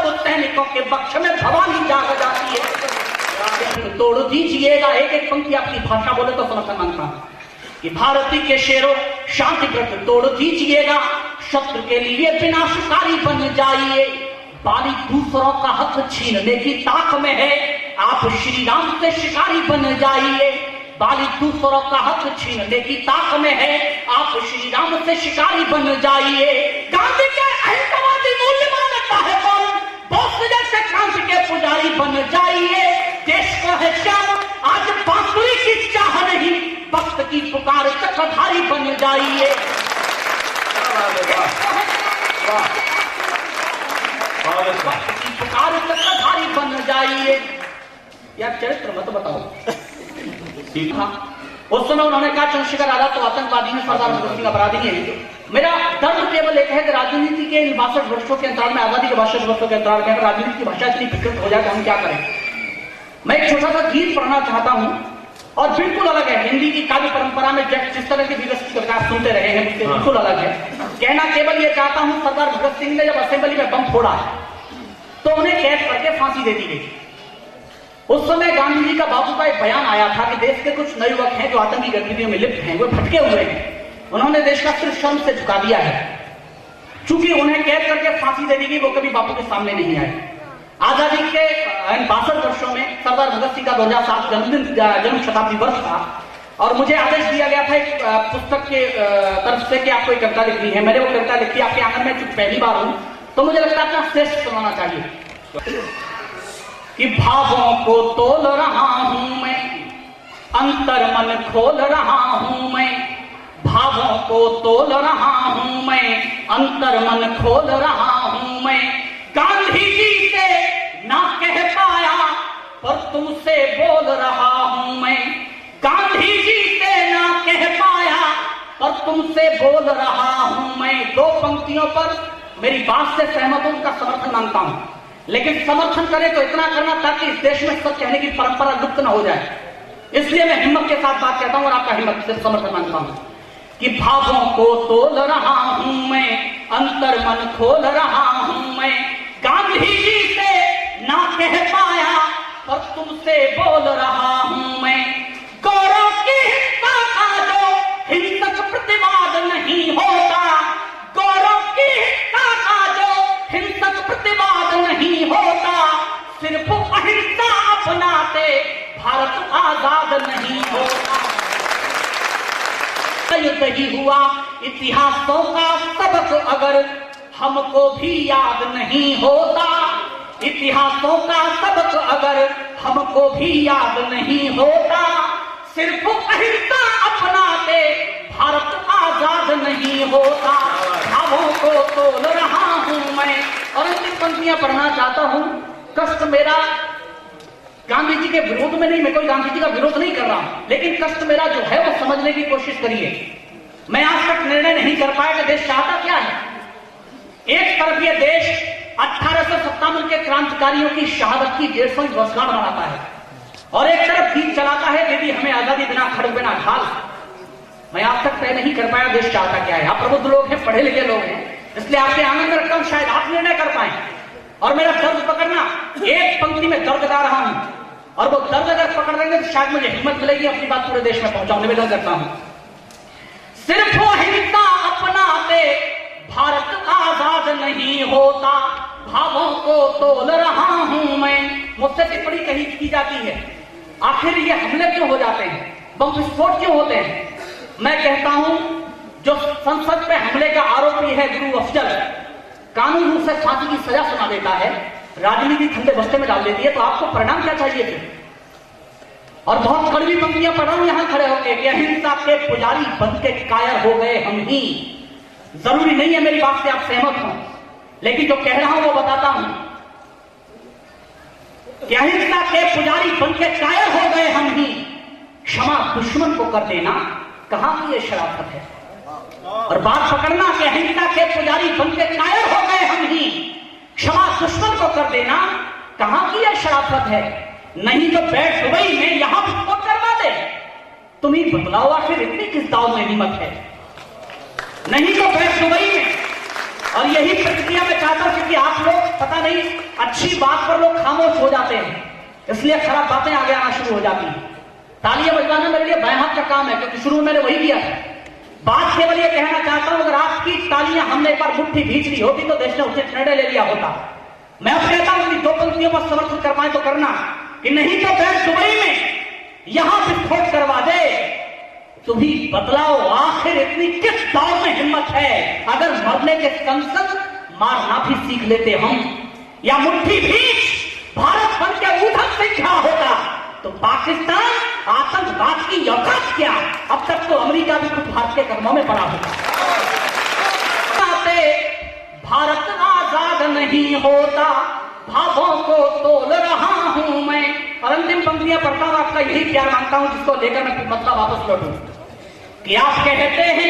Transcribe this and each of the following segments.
तब सैनिकों के पक्ष में भवानी जाग जाती है। तोड़ दीजिएगा, एक एक पंक्ति आपकी भाषा बोले तो समर्थन मांगता हूं कि भारती के शेरों शांति व्रत तोड़ दीजिएगा, शत्रु के लिए विनाशकारी बन जाइए। बाली दूसरों का हक छीनने की ताक में है, आप श्री राम से शिकारी बन जाइए। बाली दूसरों का हक छीनने की ताक में है, आप श्री राम से शिकारी बन जाइए। गांधी के अहिंसावादी मूल्य मानता है कौन, बोस जैसे क्रांति के पुजारी बन जाइए। देश को है श्याम आज बांसुरी की चाह नहीं, भक्त की पुकार चक्रधारी बन जाइए। भक्त की पुकार चक्रधारी बन जाइए। यार चरित्र मत बताओ। उस समय उन्होंने कहा चंद्रशेखर आजाद तो आतंकवादी है, सरदार भगत सिंह अपराधी है। मेरा दर्द केवल एक है कि राजनीति के इन 62 वर्षों के अंतराल में, आजादी के 62 वर्षों के अंतराल में राजनीति की भाषा इतनी विकृत हो जाए तो हम क्या करें। मैं एक छोटा सा गीत पढ़ना चाहता हूं और बिल्कुल अलग है। हिंदी की काव्य परंपरा में जिस तरह की विकसित आप सुनते रहे हैं उससे बिल्कुल अलग है। कहना केवल ये चाहता हूं, सरदार भगत सिंह ने जब असेंबली में बम फोड़ा तो उन्हें कैद करके फांसी दे दी गई। उस समय गांधी जी का बापू का एक बयान आया था कि देश के कुछ नए युवक हैं जो आतंकी गतिविधियों में लिप्त हैं, वो भटके हुए हैं, उन्होंने देश का सिर्फ शर्म से झुका दिया है। चूंकि उन्हें कैद करके फांसी दे दी गई, वो कभी बापू के सामने नहीं आए। आजादी के 62 वर्षों में सरदार भगत सिंह का 2007 जन्म शताब्दी वर्ष था और मुझे आदेश दिया गया था एक पुस्तक के तरफ से कि आपको एक कविता लिखनी है। मैंने वो कविता लिखी, आपके आंगन में चूंकि पहली बार हूं तो मुझे लगता है अपना श्रेष्ठ सुनाना चाहिए कि भावों को तोल रहा हूं मैं, अंतर मन खोल रहा हूं मैं। भावों को तोल रहा हूं मैं, अंतर मन खोल रहा हूं मैं। गांधी जी से ना कह पाया पर तुमसे बोल रहा हूं मैं। गांधी जी से ना कह पाया पर तुमसे बोल रहा हूं मैं। दो पंक्तियों पर मेरी बात से सहमत हूं, उनका समर्थन मांगता हूं, लेकिन समर्थन करें तो इतना करना ताकि इस देश में सच कहने की परंपरा लुप्त न हो जाए। इसलिए मैं हिम्मत के साथ बात कहता हूं और आपका हिम्मत से समर्थन मांगता हूं कि भावों को तोल रहा हूं मैं, अंतर मन खोल रहा हूं मैं। गांधी जी से ना कह पाया पर तुमसे बोल रहा हूं मैं। गौरव की हिंसा का जो हिंसक प्रतिवाद नहीं होता, गौरव की हिंसा का जो हिंसक प्रतिवाद नहीं होता, सिर्फ अहिंसा अपनाते भारत आजाद नहीं होता। युद्ध ही हुआ इतिहासों का सबक अगर हमको भी याद नहीं होता, इतिहासों का सबक अगर हमको भी याद नहीं होता, सिर्फ अहिंसा अपनाते भारत आजाद नहीं होता। भावों को तोल रहा हूं मैं और अंतिम पंक्तियां पढ़ना चाहता हूं। कष्ट मेरा गांधी जी के विरोध में नहीं, मैं कोई गांधी जी का विरोध नहीं कर रहा हूं, लेकिन कष्ट मेरा जो है वो समझने की कोशिश करिए। मैं आज तक निर्णय नहीं कर पाया कि देश चाहता क्या है। एक तरफ ये देश 1857 के क्रांतिकारियों की शहादत की 150वीं वर्षगांठ मनाता है और एक तरफ गीत चलाता है दीदी हमें आजादी बिना खड़ग बिना ढाल। मैं आज तक तय नहीं कर पाया देश चाहता क्या है। आप प्रबुद्ध लोग हैं, पढ़े लिखे लोग हैं, इसलिए आपके आंगन में रखता हूं, शायद आप निर्णय कर पाए। और मेरा दर्द पकड़ना, एक पंक्ति में दर्द गा रहा हूं और वो दर्द अगर पकड़ लेंगे तो शायद मुझे हिम्मत मिलेगी अपनी बात पूरे देश में पहुंचाऊं। निवेदन करता हूं, सिर्फ वो हिंसा अपनाते भारत आजाद नहीं होता। भावों को तोल रहा हूं मैं। मुझसे टिप्पणी कही की जाती है आखिर ये हमले क्यों हो जाते हैं, बम विस्फोट क्यों होते हैं। मैं कहता हूं जो संसद पे हमले का आरोपी है गुरु अफजल, कानून रूप से फांसी की सजा सुना देता है, राजनीति ठंडे बस्ते में डाल देती है, तो आपको परिणाम क्या चाहिए फिर। और बहुत कड़वी पंक्तियां पढ़ रहा हूं यहां खड़े होकर कि अहिंसा के पुजारी बन के कायर हो गए हम ही। जरूरी नहीं है मेरी बात से आप सहमत हो, लेकिन जो कह रहा हूं वो बताता हूं कि अहिंसा के पुजारी बन के कायर हो गए हम ही। क्षमा दुश्मन को कर देना कहां की ये शराफत है। और बात पकड़ना कि अहिंसा के पुजारी बन के कायर हो गए हम ही, क्षमा दुश्मन को कर देना कहां की ये शराफत है। नहीं तो बैठ दुबई में यहां विस्फोट करवा दे। तुम ही बतलाओ आखिर इतनी किस दाव में हिम्मत है। नहीं तो बैठ दुबई में और यही प्रतिक्रिया मैं चाहता हूं, क्योंकि आप लोग पता नहीं अच्छी बात पर लोग खामोश हो जाते हैं, इसलिए खराब बातें आगे आना शुरू हो जाती हैं। तालियां बजवाना मेरे लिए बाएं हाथ का काम है, क्योंकि शुरू में मैंने वही किया था। बात केवल ये कहना चाहता हूं, अगर आपकी तालियां हमने एक बार मुट्ठी भींच ली होती तो देश ने उचित निर्णय ले लिया होता। मैं अब कहता हूं कि दो पंक्तियों पर समर्थन कर पाए तो करना, कि नहीं तो फिर दुबई में यहां विस्फोट करवा दे। तुम ही बतलाओ आखिर इतनी किस दौर में हिम्मत है? अगर मरने के संग संग मारना भी सीख लेते हम, या मुट्ठी भींच भारत बन के ऊधम से क्या होता तो पाकिस्तान आतंकवाद की औकात क्या? अब तक तो अमेरिका भी कुछ भारत के कदमों में पड़ा होता। भारत आजाद नहीं होता, भावों को तोल रहा हूं मैं। और अंतिम पंक्तियां पढ़ता हूं, आपका यही प्यार मांगता हूं, जिसको लेकर मैं फिर मतलब वापस लौटूं। कि आप कहते हैं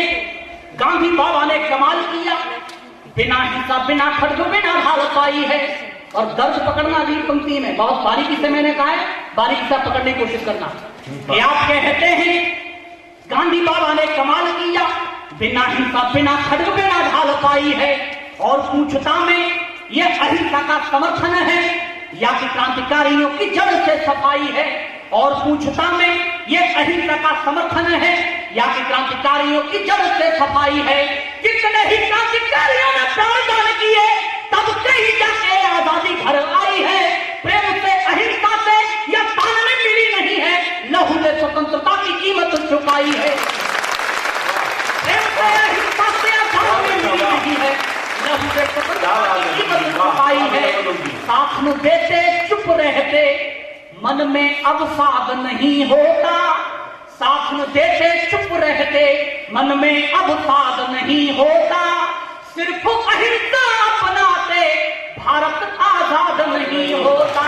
गांधी बाबा ने कमाल किया, बिना हिसाब बिना खड्ग बिना ढाल पाई है। और दर्द पकड़ना अगली पंक्ति में बहुत बारीकी से मैंने कहा है, बारीकी से पकड़ने की कोशिश करना। कि आप कहते हैं गांधी बाबा ने कमाल किया, बिना हिंसा बिना खड्ग बिना ढाल पाई है। और पूछता में ये अहिंसा का समर्थन है या कि क्रांतिकारियों की जड़ से सफाई है? और पूछता में ये अहिंसा का समर्थन है या कि क्रांतिकारियों की जड़ से सफाई है? कितने ही क्रांतिकारियों ने प्राणदान किए, तब कहीं जाके आजादी घर आई है। प्रेम से अहिंसा से या तान में मिली नहीं है, लहू ने स्वतंत्रता की कीमत चुकाई है। प्रेम से अहिंसा से या तान में मिली नहीं है, लहू ने स्वतंत्रता की कीमत चुकाई है। साथ में देते चुप रहते, मन में अवसाद नहीं होता। साथ में देते चुप रहते, मन में अवसाद नहीं होता। सिर्फ अहिंसा अपनाते, भारत आजाद नहीं होता।